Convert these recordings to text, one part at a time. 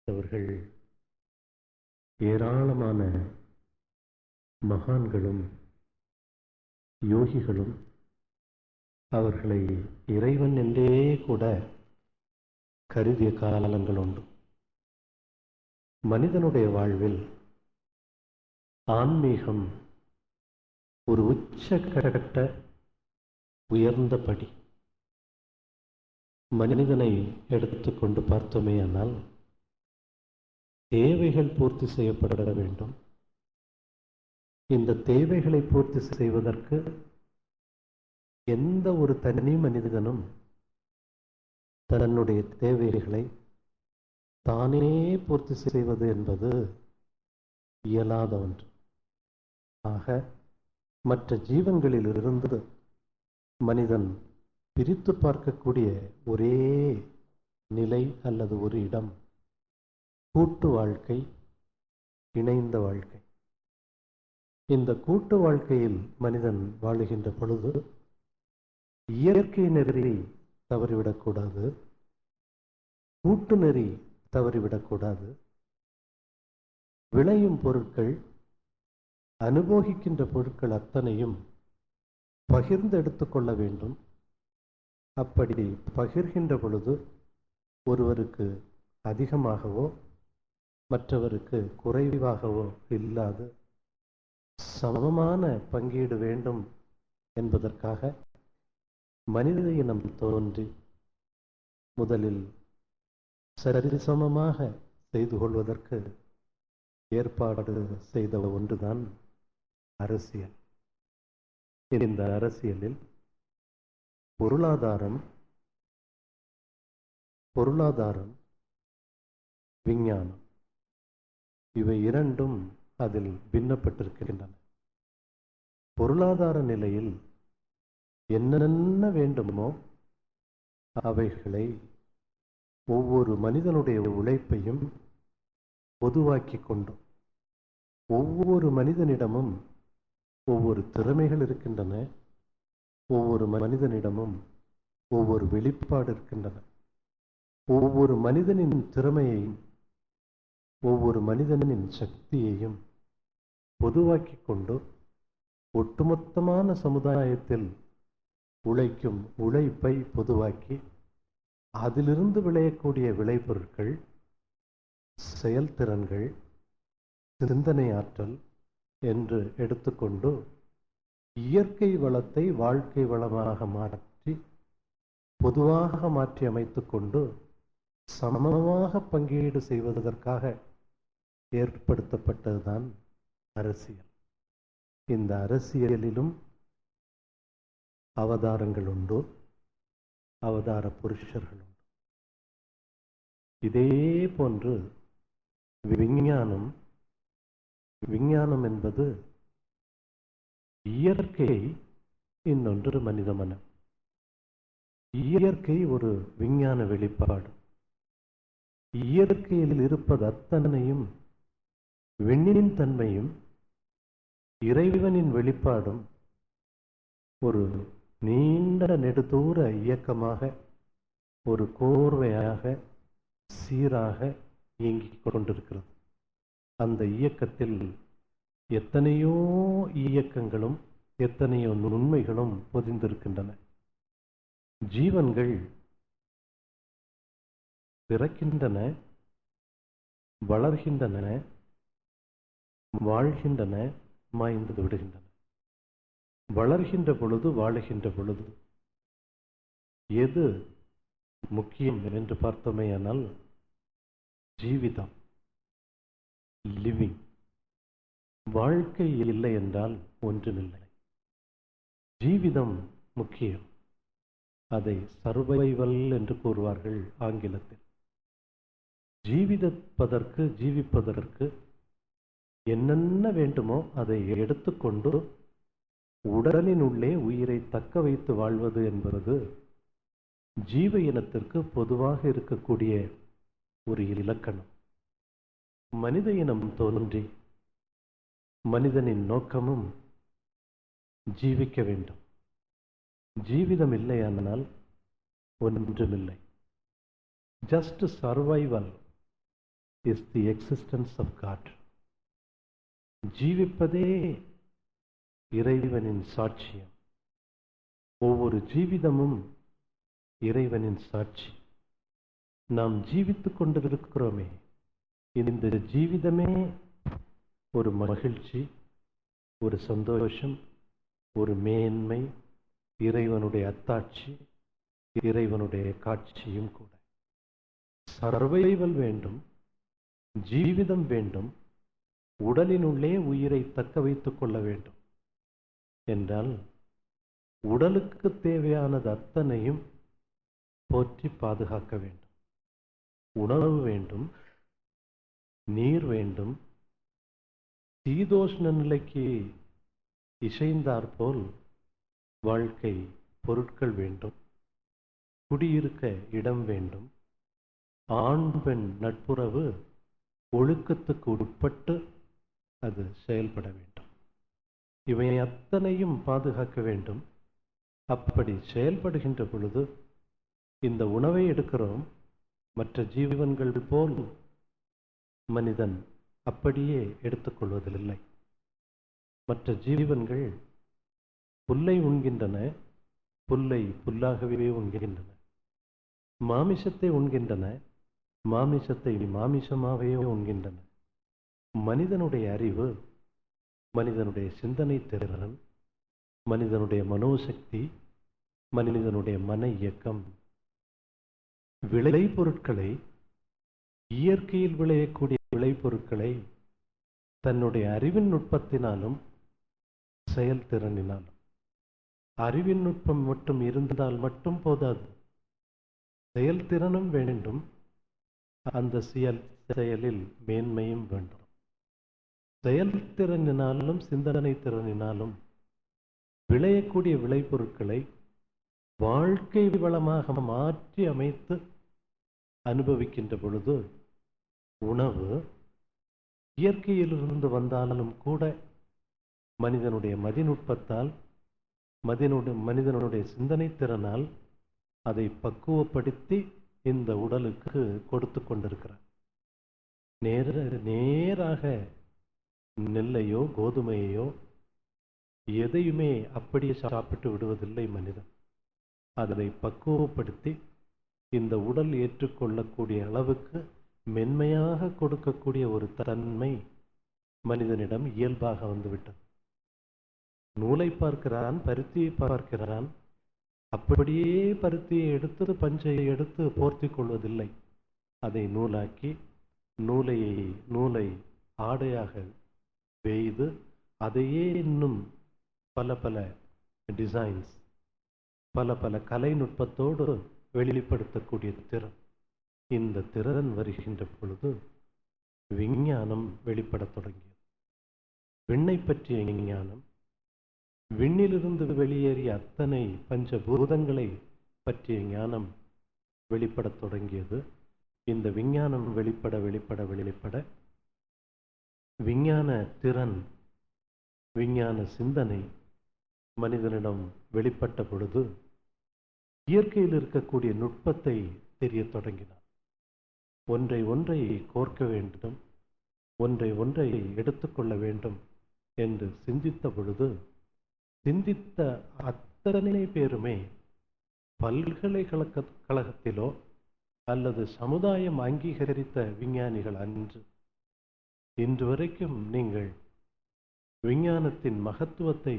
அவர்கள் ஏராளமான மகான்களும் யோகிகளும் அவர்களை இறைவன் என்றே கூட கருதிய காலங்கள் உண்டு. மனிதனுடைய வாழ்வில் ஆன்மீகம் ஒரு உச்சக்கட்ட உயர்ந்த படி. மனிதனை எடுத்துக்கொண்டு பார்த்தோமேயானால் தேவைகள் பூர்த்தி செய்யப்பட வேண்டும். இந்த தேவைகளை பூர்த்தி செய்வதற்கு எந்த ஒரு தனி மனிதனும் தன்னுடைய தேவைகளை தானே பூர்த்தி செய்வது என்பது இயலாத ஒன்று. ஆக மற்ற ஜீவன்களிலிருந்து மனிதன் பிரித்து பார்க்கக்கூடிய ஒரே நிலை அல்லது ஒரு இடம் கூட்டு வாழ்க்கை, இணைந்த வாழ்க்கை. இந்த கூட்டு வாழ்க்கையில் மனிதன் வாழுகின்ற பொழுது இயற்கை நெறி தவறிவிடக்கூடாது, கூட்டு நெறி தவறிவிடக்கூடாது. விளையும் பொருட்கள், அனுபவிக்கின்ற பொருட்கள் அத்தனையும் பகிர்ந்து எடுத்துக்கொள்ள வேண்டும். அப்படி பகிர்கின்ற பொழுது ஒருவருக்கு அதிகமாகவோ மற்றவருக்கு குறைவாகவோ இல்லாது சமமான பங்கீடு வேண்டும் என்பதற்காக மனித இனம் தோன்றி முதலில் சரிசமமாக செய்து கொள்வதற்கு ஏற்பாடு செய்த ஒன்றுதான் அரசியல். இந்த அரசியலில் பொருளாதாரம், விஞ்ஞானம் இவை இரண்டும் அதில் பின்னப்பட்டிருக்கின்றன. பொருளாதார நிலையில் என்னென்ன வேண்டுமோ அவைகளை ஒவ்வொரு மனிதனுடைய உழைப்பையும் பொதுவாக்கி கொண்டும், ஒவ்வொரு மனிதனிடமும் ஒவ்வொரு திறமைகள் இருக்கின்றன, ஒவ்வொரு மனிதனிடமும் ஒவ்வொரு வெளிப்பாடு இருக்கின்றன. ஒவ்வொரு மனிதனின் திறமையையும் ஒவ்வொரு மனிதனின் சக்தியையும் பொதுவாக்கி கொண்டு ஒட்டுமொத்தமான சமுதாயத்தில் உழைக்கும் உழைப்பை பொதுவாக்கி அதிலிருந்து விளையக்கூடிய விளைபொருட்கள், செயல்திறன்கள், சிந்தனை ஆற்றல் என்று எடுத்துக்கொண்டு இயற்கை வளத்தை வாழ்க்கை வளமாக மாற்றி பொதுவாக மாற்றி அமைத்து கொண்டு சமமாக பங்கீடு செய்வதற்காக ஏற்படுத்தப்பட்டதுதான் அரசியல். இந்த அரசியலிலும் அவதாரங்கள் உண்டு, அவதார புருஷர்கள் உண்டு. இதே போன்று விஞ்ஞானம் என்பது இயற்கை, இன்னொன்று மனித மனம். இயற்கை ஒரு விஞ்ஞான வெளிப்பாடு. இயற்கையில் இருப்பது அத்தனையும் விண்ணின் தன்மையும் இறைவனின் வெளிப்பாடும் ஒரு நீண்ட நெடுதூர இயக்கமாக, ஒரு கோர்வையாக, சீராக இயங்கிக் கொண்டிருக்கிறது. அந்த இயக்கத்தில் எத்தனையோ இயக்கங்களும் எத்தனையோ உண்மைகளும் பொதிந்திருக்கின்றன. ஜீவன்கள் பிறக்கின்றன, வளர்கின்றன, வாழ்கின்றன, மாய்ந்து விடுகின்றன. வளர்கின்ற பொழுது, வாழுகின்ற பொழுது எது முக்கியம் என்று பார்த்தோமேயானால் ஜீவிதம், லிவிங். வாழ்க்கை இல்லை என்றால் ஒன்றுமில்லை. ஜீவிதம் முக்கியம். அதை சர்வைவல் என்று கூறுவார்கள் ஆங்கிலத்தில். ஜீவிப்பதற்கு என்னென்ன வேண்டுமோ அதை எடுத்துக்கொண்டு உடலின் உள்ளே உயிரை தக்க வைத்து வாழ்வது என்பது ஜீவ இனத்திற்கு பொதுவாக இருக்கக்கூடிய ஒரு இலக்கணம். மனித இனம் தோன்றி மனிதனின் நோக்கமும் ஜீவிக்க வேண்டும். ஜீவிதம் இல்லையானால் ஒன்றுமில்லை. Just survival. is the existence of God. ஜீவிப்பதே இறைவனின் சாட்சியம். ஒவ்வொரு ஜீவிதமும் இறைவனின் சாட்சி. நாம் ஜீவித்துக் கொண்டிருக்கிறோமே, இந்த ஜீவிதமே ஒரு மகிழ்ச்சி, ஒரு சந்தோஷம், ஒரு மேன்மை, இறைவனுடைய அத்தாட்சி, இறைவனுடைய காட்சியும் கூட. சர்வைவல் வேண்டும், ஜீவிதம் வேண்டும், உடலினுள்ளே உயிரை தக்க வைத்துக் கொள்ள வேண்டும் என்றால் உடலுக்கு தேவையானது அத்தனையும் போற்றி பாதுகாக்க வேண்டும். உணவு வேண்டும், நீர் வேண்டும், சீதோஷ்ண நிலைக்கு இசைந்தாற்போல் வாழ்க்கை பொருட்கள் வேண்டும், குடியிருக்க இடம் வேண்டும், ஆண் பெண் நட்புறவு ஒழுக்கத்துக்கு உட்பட்டு அது செயல்பட வேண்டும். இவை அத்தனையும் பாதுகாக்க வேண்டும். அப்படி செயல்படுகின்ற பொழுது இந்த உணவை எடுக்கிறோம், மற்ற ஜீவன்கள் போல் மனிதன் அப்படியே எடுத்துக்கொள்வதில்லை. மற்ற ஜீவன்கள் புல்லை உண்கின்றன, புல்லை புல்லாகவே உண்கின்றன. மாமிசத்தை உண்கின்றன, மாமிசத்தை மாமிசமாகவே உண்கின்றன. மனிதனுடைய அறிவு, மனிதனுடைய சிந்தனை திறன், மனிதனுடைய மனோசக்தி, மனிதனுடைய மன இயக்கம் விளைபொருட்களை, இயற்கையில் விளையக்கூடிய விளைபொருட்களை தன்னுடைய அறிவின் நுட்பத்தினாலும் செயல்திறனினாலும். அறிவின் நுட்பம் மட்டும் இருந்தால் மட்டும் போதாது, செயல்திறனும் வேண்டும். அந்த செயலில் மேன்மையும் வேண்டும். செயல்திறனினாலும் சிந்தனை திறனினாலும் விளையக்கூடிய விளைபொருட்களை வாழ்க்கை வளமாக மாற்றி அமைத்து அனுபவிக்கின்ற பொழுது உணவு இயற்கையிலிருந்து வந்தாலும் கூட மனிதனுடைய மதிநுட்பத்தால், மனிதனுடைய சிந்தனை திறனால் அதை பக்குவப்படுத்தி இந்த உடலுக்கு கொடுத்து கொண்டிருக்கிறார். நேராக நெல்லையோ கோதுமையோ எதையுமே அப்படியே சாப்பிட்டு விடுவதில்லை மனிதன். அதை பக்குவப்படுத்தி இந்த உடல் ஏற்றுக்கொள்ளக்கூடிய அளவுக்கு மென்மையாக கொடுக்கக்கூடிய ஒரு தன்மை மனிதனிடம் இயல்பாக வந்துவிட்டது. நூலை பார்க்கிறான், பருத்தியை பார்க்கிறான், அப்படியே பருத்தியை எடுத்து பஞ்சையை எடுத்து போர்த்தி கொள்வதில்லை. அதை நூலாக்கி நூலை ஆடையாக வேய்து அதையே இன்னும் பல பல டிசைன்ஸ், பல பல கலைநுட்பத்தோடு வெளிப்படுத்தக்கூடிய திறன். இந்த திறன் வருகின்ற பொழுது விஞ்ஞானம் வெளிப்படத் தொடங்கியது. விண்ணை பற்றிய விஞ்ஞானம், விண்ணிலிருந்து வெளியேறிய அத்தனை பஞ்சபூதங்களை பற்றிய ஞானம் வெளிப்படத் தொடங்கியது. இந்த விஞ்ஞானம் வெளிப்பட விஞ்ஞான திறன், விஞ்ஞான சிந்தனை மனிதனிடம் வெளிப்பட்ட பொழுது இயற்கையில் இருக்கக்கூடிய நுட்பத்தை தெரிய தொடங்கினார். ஒன்றை கோர்க்க வேண்டும், ஒன்றை எடுத்துக்கொள்ள வேண்டும் என்று சிந்தித்த பொழுது சிந்தித்த அத்தனை பேருமே பல்கலைக்கழகத்திலோ அல்லது சமுதாயம் அங்கீகரித்த விஞ்ஞானிகள் அன்று. இன்று வரைக்கும் நீங்கள் விஞ்ஞானத்தின் மகத்துவத்தை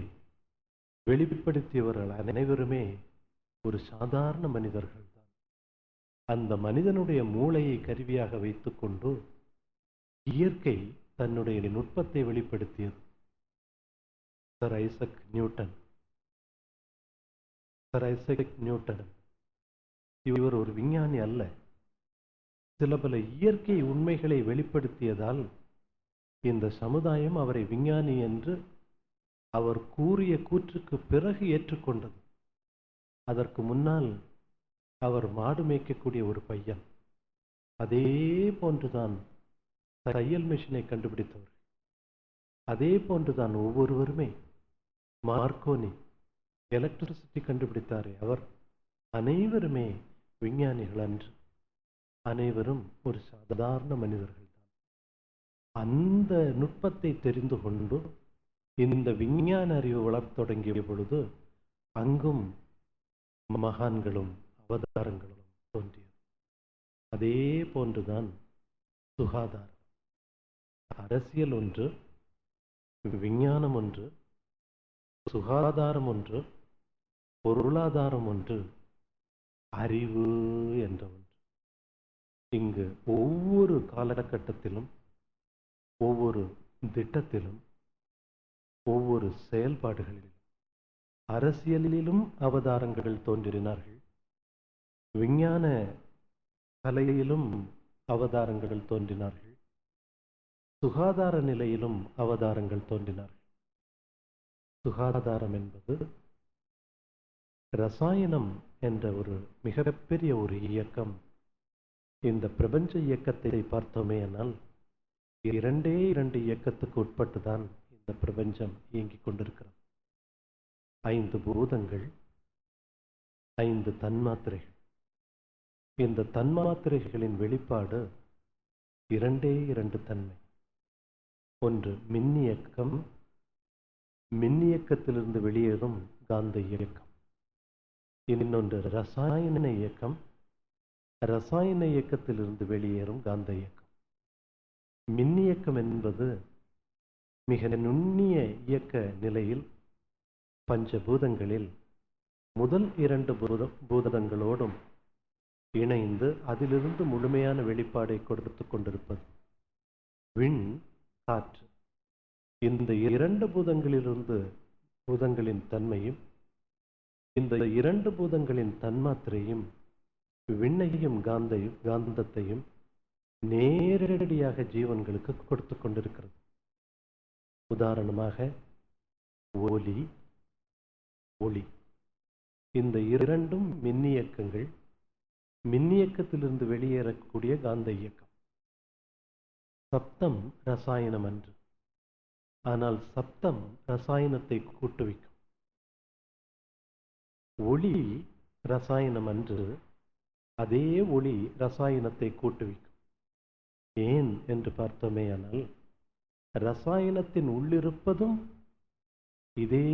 வெளிப்படுத்தியவர்கள் அனைவருமே ஒரு சாதாரண மனிதர்கள் தான். அந்த மனிதனுடைய மூளையை கருவியாக வைத்துக்கொண்டு இயற்கை தன்னுடைய நுட்பத்தை வெளிப்படுத்தியது. சர் ஐசக் நியூட்டன் இவர் ஒரு விஞ்ஞானி அல்ல. சில பல இயற்கை உண்மைகளை வெளிப்படுத்தியதால் இந்த சமுதாயம் அவரை விஞ்ஞானி என்று அவர் கூறிய கூற்றுக்கு பிறகு ஏற்றுக்கொண்டது. அதற்கு முன்னால் அவர் மாடு மேய்க்கக்கூடிய ஒரு பையன். அதே போன்றுதான் தையல் மிஷினை கண்டுபிடித்தவர். அதே போன்றுதான் ஒவ்வொருவருமே. மார்க்கோனி எலக்ட்ரிசிட்டி கண்டுபிடித்தாரே, அவர் அனைவருமே விஞ்ஞானிகள் அன்று. அனைவரும் ஒரு சாதாரண மனிதர்கள் தான். அந்த நுட்பத்தை தெரிந்து கொண்டு இந்த விஞ்ஞான அறிவு வளரத் தொடங்கிய பொழுது அங்கும் மகான்களும் அவதாரங்களும் தோன்றியது. அதே போன்றுதான் சுகாதாரம். அரசியல் ஒன்று, விஞ்ஞானம் ஒன்று, சுகாதாரம் ஒன்று, பொருளாதாரம் ஒன்று, அறிவு என்ற ஒன்று. இங்கு ஒவ்வொரு காலகட்டத்திலும், ஒவ்வொரு திட்டத்திலும், ஒவ்வொரு செயல்பாடுகளிலும் அரசியலிலும் அவதாரங்கள் தோன்றினார்கள், விஞ்ஞான கலையிலும் அவதாரங்கள் தோன்றினார்கள், சுகாதார நிலையிலும் அவதாரங்கள் தோன்றினார்கள். சுகாதாரம் என்பது ரசாயனம் என்ற ஒரு மிகப்பெரிய ஒரு இயக்கம். இந்த பிரபஞ்ச இயக்கத்தை பார்த்தோமே ஆனால் இரண்டே இரண்டு இயக்கத்துக்கு உட்பட்டுதான் இந்த பிரபஞ்சம் இயங்கிக் கொண்டிருக்கிறது. 5 பூதங்கள், 5 தன்மாத்திரைகள். இந்த தன்மாத்திரைகளின் வெளிப்பாடு இரண்டே இரண்டு தன்மை. ஒன்று மின்னியக்கம், மின்னியக்கத்திலிருந்து வெளியேறும் காந்த இயக்கம். இன்னொன்று ரசாயன இயக்கம், ரசாயன இயக்கத்திலிருந்து வெளியேறும் காந்த இயக்கம். மின்னியக்கம் என்பது மிக நுண்ணிய இயக்க நிலையில் பஞ்சபூதங்களில் முதல் 2 பூதங்களோடும் இணைந்து அதிலிருந்து முழுமையான வெளிப்பாடை கொடுத்து கொண்டிருப்பது விண், காற்று. இந்த 2 பூதங்களிலிருந்து பூதங்களின் தன்மையும் இந்த 2 பூதங்களின் தன்மாத்திரையும் விண்ணையும் காந்தத்தையும் நேரடியாக ஜீவன்களுக்கு கொடுத்து கொண்டிருக்கிறது. உதாரணமாக ஒலி, ஒளி. இந்த இரண்டும் மின்னியக்கங்கள். மின்னியக்கத்திலிருந்து வெளியேறக்கூடிய காந்த இயக்கம். சப்தம் ரசாயனம் அன்று, ஆனால் சப்தம் ரசாயனத்தை கூட்டுவிக்கும். ஒளி ரசாயனம் அன்று, அதே ஒளி ரசாயனத்தை கூட்டுவிக்கும். ஏன் என்று பார்த்தோமேயானால் ரசாயனத்தின் உள்ளிருப்பதும் இதே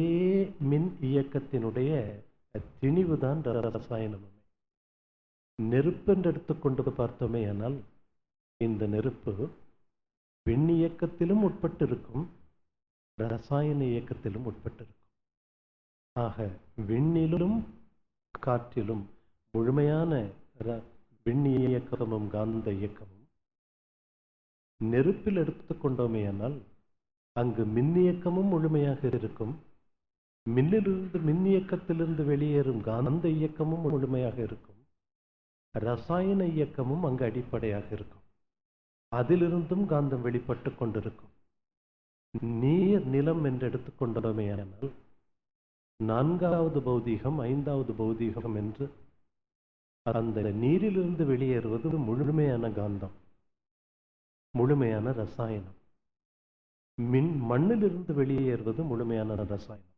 மின் இயக்கத்தினுடைய திணிவுதான் ரசாயனம். நெருப்பு என்று எடுத்துக்கொண்டு பார்த்தோமேயானால் இந்த நெருப்பு விண்ணியக்கத்திலும் உட்பட்டிருக்கும், ரசாயன இயக்கத்திலும் உட்பட்டிருக்கும். ஆக விண்ணிலும் காற்றிலும் முழுமையான விண்ணியக்கமும் காந்த இயக்கமும், நெருப்பில் எடுத்துக்கொண்டோமேயானால் அங்கு மின்னியக்கமும் முழுமையாக இருக்கும், மின்னிலிருந்து மின்னியக்கத்திலிருந்து வெளியேறும் காந்த இயக்கமும் முழுமையாக இருக்கும், ரசாயன இயக்கமும் அங்கு அடிப்படையாக இருக்கும். அதிலிருந்தும் காந்தம் வெளிப்பட்டு கொண்டிருக்கும். நீர், நிலம் என்று எடுத்துக்கொண்டோமேயானால் 4வது பௌதீகம், 5வது பௌதீகம் என்று அந்த நீரிலிருந்து வெளியேறுவது முழுமையான காந்தம், முழுமையான ரசாயனம். மண்ணிலிருந்து வெளியேறுவது முழுமையான ரசாயனம்.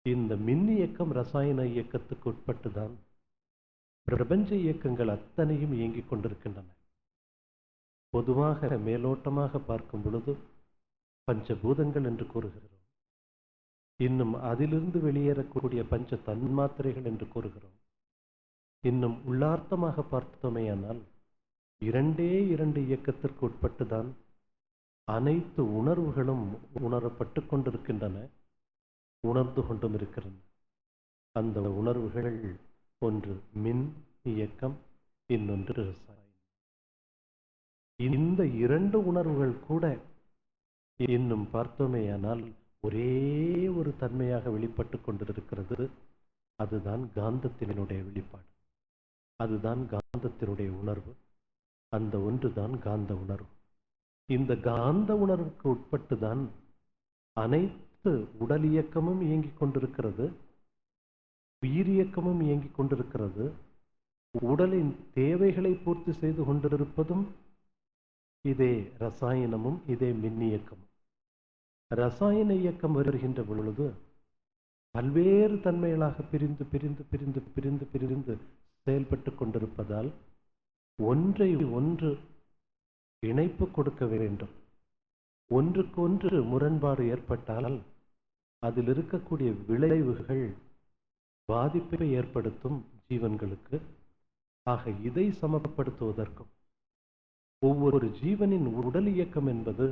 இந்த மின் இயக்கம் ரசாயன இயக்கத்துக்கு உட்பட்டுதான் பிரபஞ்ச இயக்கங்கள் அத்தனையும் இயங்கிக் கொண்டிருக்கின்றன. பொதுவாக மேலோட்டமாக பார்க்கும் பொழுது பஞ்சபூதங்கள் என்று கூறுகிறோம். இன்னும் அதிலிருந்து வெளியேறக்கூடிய பஞ்ச தன்மாத்திரைகள் என்று கூறுகிறோம். இன்னும் உள்ளார்த்தமாக பார்த்தோமேயானால் இரண்டே இரண்டு இயக்கத்திற்கு உட்பட்டுதான் அனைத்து உணர்வுகளும் உணரப்பட்டு கொண்டிருக்கின்றன, உணர்ந்து கொண்டும் இருக்கிறது. அந்த உணர்வுகள் ஒன்று மின் இயக்கம், இன்னொன்று ரசாயனம். இந்த இரண்டு உணர்வுகள் கூட இன்னும் பார்த்தோமேயானால் ஒரே ஒரு தன்மையாக வெளிப்பட்டு கொண்டிருக்கிறது. அதுதான் காந்தத்தினுடைய வெளிப்பாடு, அதுதான் காந்தத்தினுடைய உணர்வு. அந்த ஒன்றுதான் காந்த உணர்வு. இந்த காந்த உணர்வுக்கு உட்பட்டுதான் அனைத்து உடல் இயக்கமும் இயங்கிக் கொண்டிருக்கிறது, உயிரியக்கமும் இயங்கிக் கொண்டிருக்கிறது. உடலின் தேவைகளை பூர்த்தி செய்து கொண்டிருப்பதும் இதே ரசாயனமும் இதே மின்னியக்கமும். ரசாயன இயக்கம் வருகின்ற பொழுது பல்வேறு தன்மைகளாக பிரிந்து பிரிந்து பிரிந்து பிரிந்து பிரிந்து செயல்பட்டு கொண்டிருப்பதால் ஒன்றை ஒன்று இணைப்பு கொடுக்க வேண்டும். ஒன்றுக்கொன்று முரண்பாடு ஏற்பட்டால் அதில் இருக்கக்கூடிய விளைவுகள் பாதிப்பை ஏற்படுத்தும் ஜீவன்களுக்கு. ஆக இதை சமப்படுத்துவதற்கும் ஒவ்வொரு ஜீவனின் உடல் இயக்கம் என்பது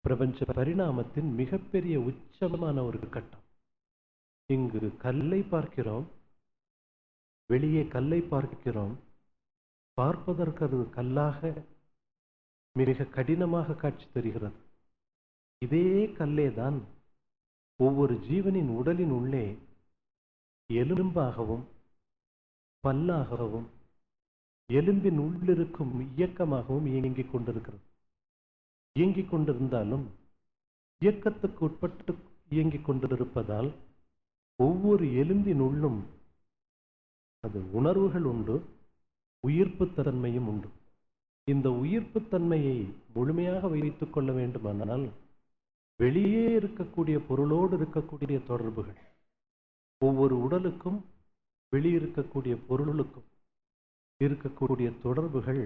பிரபஞ்ச பரிணாமத்தின் மிகப்பெரிய உச்சமான ஒரு கட்டம். இங்கு கல்லை பார்க்கிறோம், வெளியே கல்லை பார்க்கிறோம், பார்ப்பதற்கு அது கல்லாக மிக கடினமாக காட்சி தருகிறது. இதே கல்லேதான் ஒவ்வொரு ஜீவனின் உடலின் உள்ளே எலும்பாகவும் பல்லாகவும் எலும்பின் உள்ளிருக்கும் இயக்கமாகவும் இயங்கிக் கொண்டிருக்கிறது. இயங்கிக் கொண்டிருந்தாலும் இயக்கத்துக்கு உட்பட்டு இயங்கிக் கொண்டிருப்பதால் ஒவ்வொரு எலும்பின் உள்ளும் அது உணர்வுகள் உண்டு, உயிர்ப்பு தன்மையும் உண்டு. இந்த உயிர்ப்பு தன்மையை முழுமையாக வைத்துக் கொள்ள வேண்டுமானால் வெளியே இருக்கக்கூடிய பொருளோடு இருக்கக்கூடிய தொடர்புகள், ஒவ்வொரு உடலுக்கும் வெளியிருக்கக்கூடிய பொருளுக்கும் இருக்கக்கூடிய தொடர்புகள்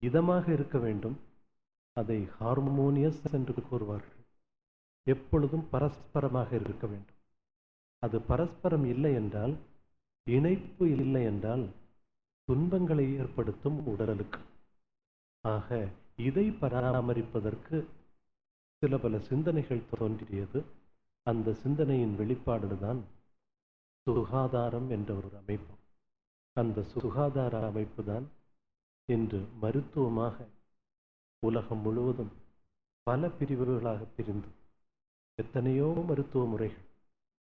இதமாக இருக்க வேண்டும். அதை ஹார்மோனியஸ் என்று கூறுவார்கள். எப்பொழுதும் பரஸ்பரமாக இருக்க வேண்டும். அது பரஸ்பரம் இல்லை என்றால், இணைப்பு இல்லை என்றால் துன்பங்களை ஏற்படுத்தும் உடலுக்கு. ஆக இதை பராமரிப்பதற்கு சில பல சிந்தனைகள் தோன்றியது. அந்த சிந்தனையின் வெளிப்பாடுதான் சுகாதாரம் என்ற ஒரு அமைப்பு. அந்த சுகாதார அமைப்பு தான் இன்று மருத்துவமாக உலகம் முழுவதும் பல பிரிவுகளாக பிரிந்து எத்தனையோ மருத்துவ முறைகள்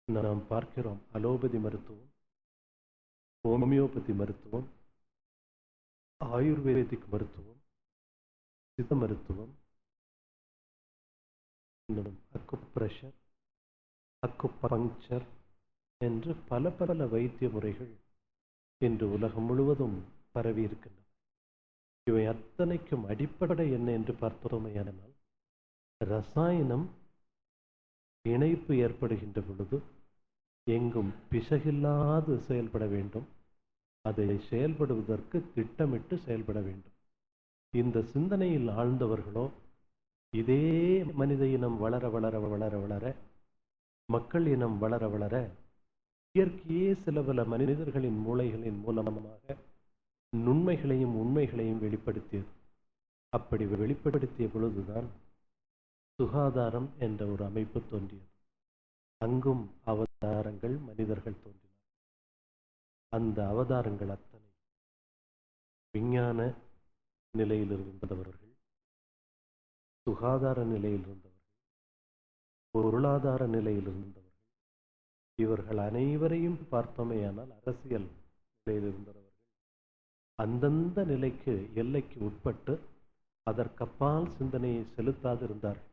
நாம் பார்க்கிறோம். அலோபதி மருத்துவம், ஹோமியோபதி மருத்துவம், ஆயுர்வேதிக் மருத்துவம், சித்த மருத்துவம், அக்குப்ரெஷர், அக்குபங்க்சர் என்று பல பல வைத்திய முறைகள் இன்று உலகம் முழுவதும் பரவி இருக்கின்றன. இவை அத்தனைக்கும் அடிப்படை என்ன என்று பார்த்தோமேயானால், ரசாயனம் இணைப்பு ஏற்படுகின்ற பொழுது எங்கும் பிசகில்லாது செயல்பட வேண்டும். அதை செயல்படுவதற்கு திட்டமிட்டு செயல்பட வேண்டும். இந்த சிந்தனையில் ஆழ்ந்தவர்களோ, இதே மனித இனம் வளர வளர வளர வளர, மக்கள் இனம் வளர வளர, இயற்கையே சில பல மனிதர்களின் மூளைகளின் மூலமாக நுண்மைகளையும் உண்மைகளையும் வெளிப்படுத்தியது. அப்படி வெளிப்படுத்திய பொழுதுதான் சுகாதாரம் என்ற ஒரு அமைப்பு தோன்றியது. அங்கும் அவதாரங்கள் மனிதர்கள் தோன்றினார். அந்த அவதாரங்கள் அத்தனை விஞ்ஞான நிலையில் இருந்தவர்கள், சுகாதார நிலையில் இருந்தவர்கள், பொருளாதார நிலையில் இருந்தவர்கள். இவர்கள் அனைவரையும் பார்த்தோமேயானால் அரசியல் நிலையில் இருந்தவர்கள் அந்தந்த நிலைக்கு எல்லைக்கு உட்பட்டு அதற்கப்பால் சிந்தனையை செலுத்தாதிருந்தார்கள்.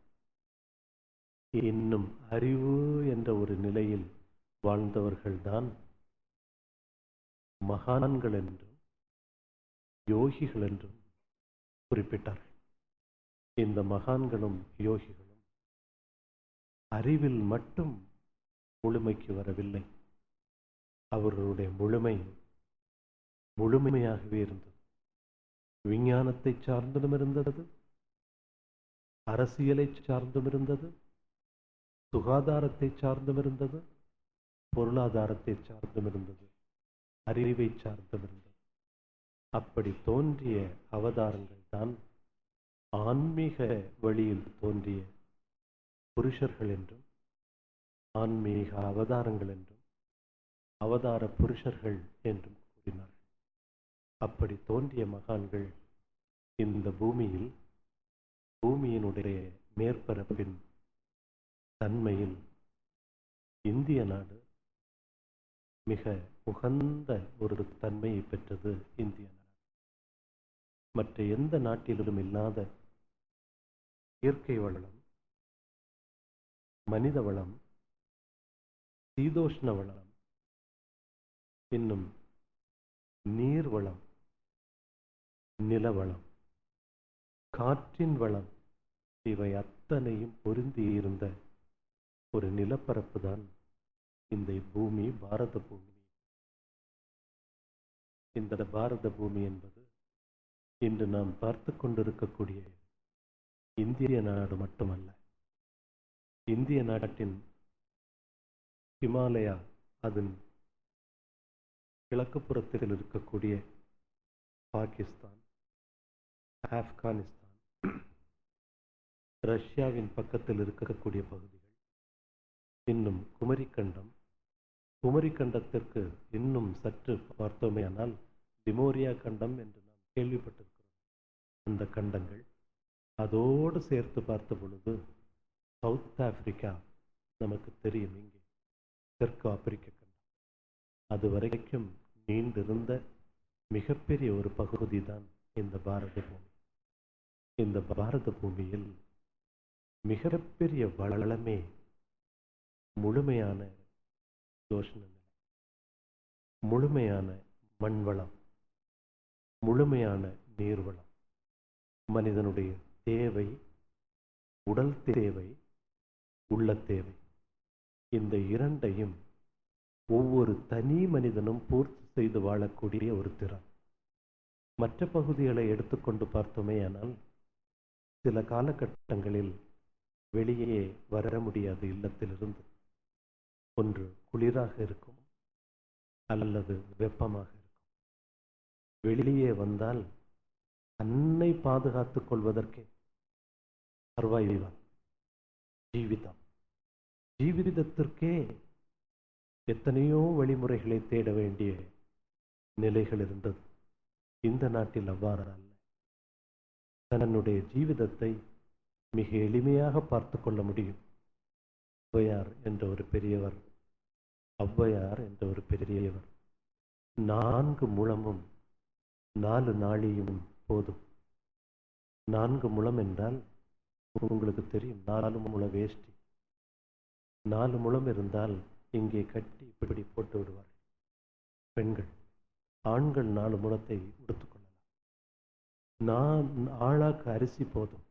இன்னும் அறிவு என்ற ஒரு நிலையில் வாழ்ந்தவர்கள்தான் மகான்கள் என்றும் யோகிகள் என்றும் குறிப்பிட்டார்கள். இந்த மகான்களும் யோகிகளும் அறிவில் மட்டும் முழுமைக்கு வரவில்லை. அவர்களுடைய முழுமை முழுமையாகவே இருந்தது. விஞ்ஞானத்தை சார்ந்தும் இருந்தது, அரசியலை சார்ந்தும் இருந்தது, சுகாதாரத்தை சார்ந்தும் இருந்தது, பொருளாதாரத்தை சார்ந்தும் இருந்தது, அறிவை சார்ந்தும் இருந்தது. அப்படி தோன்றிய அவதாரங்கள் தான் ஆன்மீக வழியில் தோன்றிய புருஷர்கள் என்றும், ஆன்மீக அவதாரங்கள் என்றும், அவதார புருஷர்கள் என்றும் கூறினார்கள். அப்படி தோன்றிய மகான்கள் இந்த பூமியில், பூமியினுடைய மேற்பரப்பின் தன்மையில் இந்திய நாடு மிக உகந்த ஒரு தன்மையை பெற்றது. இந்திய நாடு மற்ற எந்த நாட்டிலும் இல்லாத இயற்கை வளம், மனித வளம், சீதோஷ்ண வளம், இன்னும் நீர் வளம், நிலவளம், காற்றின் வளம், இவை அத்தனையும் பொருந்தி இருந்த ஒரு நிலப்பரப்பு தான் இந்த பூமி, பாரத பூமி. இந்த பாரத பூமி என்பது இன்று நாம் பார்த்து கொண்டிருக்கக்கூடிய இந்திய நாடு மட்டுமல்ல, இந்திய நாட்டின் ஹிமாலயா, அதன் கிழக்கு புறத்தில் இருக்கக்கூடிய பாகிஸ்தான், ஆப்கானிஸ்தான், ரஷ்யாவின் பக்கத்தில் இருக்கக்கூடிய பகுதிகள், இன்னும் குமரிக்கண்டம், குமரிக்கண்டத்திற்கு இன்னும் சற்று பார்த்தோமேயானால் திமோரியா கண்டம் என்று நாம் கேள்விப்பட்டிருக்கிறோம். அந்த கண்டங்கள் அதோடு சேர்த்து பார்த்த பொழுது சவுத் ஆப்பிரிக்கா நமக்கு தெரியும். இங்கே தெற்கு ஆப்பிரிக்க கண்டம் அது வரைக்கும் நீண்டிருந்த மிகப்பெரிய ஒரு பகுதி தான் இந்த பாரத பூமி. இந்த பாரத பூமியில் மிகப்பெரிய வளமே முழுமையான யோசனை நிலை, முழுமையான மண்வளம், முழுமையான நீர்வளம், மனிதனுடைய தேவை, உடல் தேவை, உள்ள தேவை, இந்த இரண்டையும் ஒவ்வொரு தனி மனிதனும் பூர்த்தி செய்து வாழக்கூடிய ஒரு திறன். மற்ற பகுதிகளை எடுத்துக்கொண்டு பார்த்தோமேயானால் சில காலகட்டங்களில் வெளியே வர முடியாது. இல்லத்திலிருந்து ஒன்று குளிராக இருக்கும் அல்லது வெப்பமாக இருக்கும். வெளியே வந்தால் தன்னை பாதுகாத்துக் கொள்வதற்கே சர்வைவல், ஜீவிதத்திற்கே எத்தனையோ வழிமுறைகளை தேட வேண்டிய நிலைகள் இருந்தது. இந்த நாட்டில் அவ்வாறு அல்ல. தன்னுடைய ஜீவிதத்தை மிக எளிமையாக பார்த்து கொள்ள முடியும். ஔவையார் என்ற ஒரு பெரியவர், ஔவையார் என்ற ஒரு பெரியவர் 4 முழமும் 4 நாழியும் போதும். 4 முழம் என்றால் உங்களுக்கு தெரியும், 4 முழ வேஷ்டி. 4 முழம் இருந்தால் இங்கே கட்டி இப்படி போட்டு விடுவார்கள் பெண்கள். ஆண்கள் 4 முழத்தை உடுத்துக்கொள்ளலாம். ஆளாக்கு அரிசி போதும்.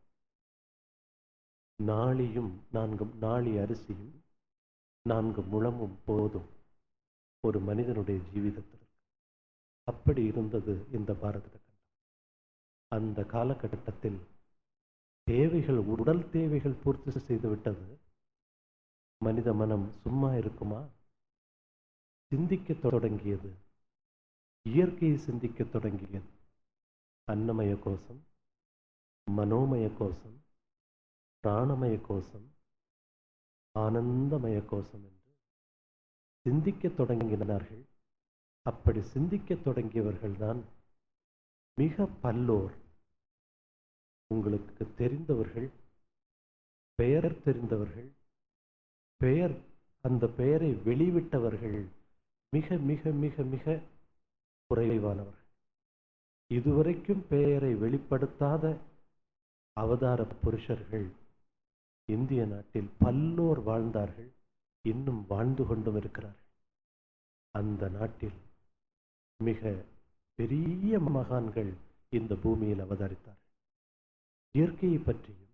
நாளியும் 4 நாளி அரிசியும் 4 முழமும் போதும் ஒரு மனிதனுடைய ஜீவிதத்திற்கு. அப்படி இருந்தது இந்த பாரத கண்டம். அந்த காலகட்டத்தில் தேவைகள், உடல் தேவைகள் பூர்த்தி செய்துவிட்டது. மனித மனம் சும்மா இருக்குமா? சிந்திக்க தொடங்கியது. இயற்கையை சிந்திக்க தொடங்கியது. அன்னமய கோஷம், மனோமய கோஷம், பிராணமய கோஷம், ஆனந்தமய கோஷம் என்று சிந்திக்க தொடங்கினார்கள். அப்படி சிந்திக்க தொடங்கியவர்கள்தான் மிக பல்லோர். உங்களுக்கு தெரிந்தவர்கள், பெயர் தெரிந்தவர்கள், அந்த பெயரை வெளிவிட்டவர்கள் மிக மிக மிக மிக குறைவானவர்கள். இதுவரைக்கும் பெயரை வெளிப்படுத்தாத அவதார புருஷர்கள் இந்திய நாட்டில் பல்லோர் வாழ்ந்தார்கள், இன்னும் வாழ்ந்து கொண்டும் இருக்கிறார்கள். அந்த நாட்டில் மிக பெரிய மகான்கள் இந்த பூமியில் அவதரித்தார்கள். இயற்கையை பற்றியும்,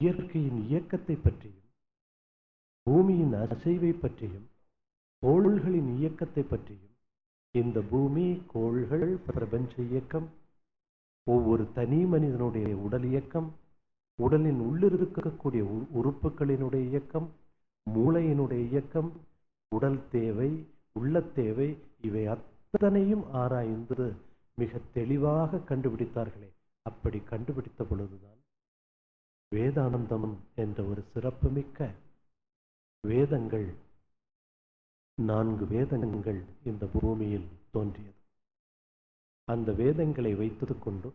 இயற்கையின் இயக்கத்தை பற்றியும், பூமியின் அசைவை பற்றியும், கோள்களின் இயக்கத்தை பற்றியும், இந்த பூமி, கோள்கள், பிரபஞ்ச இயக்கம், ஒவ்வொரு தனி மனிதனுடைய உடல் இயக்கம், உடலின் உள்ளிருக்கக்கூடிய உறுப்புகளினுடைய இயக்கம், மூளையினுடைய இயக்கம், உடல் தேவை, உள்ள தேவை, இவை அத்தனையும் ஆராய்ந்து மிக தெளிவாக கண்டுபிடித்தார்களே. அப்படி கண்டுபிடித்த பொழுதுதான் வேதாந்தம் என்ற ஒரு சிறப்புமிக்க வேதங்கள், 4 வேதங்கள் இந்த பூமியில் தோன்றியது. அந்த வேதங்களை வைத்துக் கொண்டு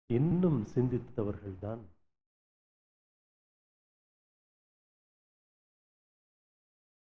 இன்னும் சிந்தித்தவர்கள்தான்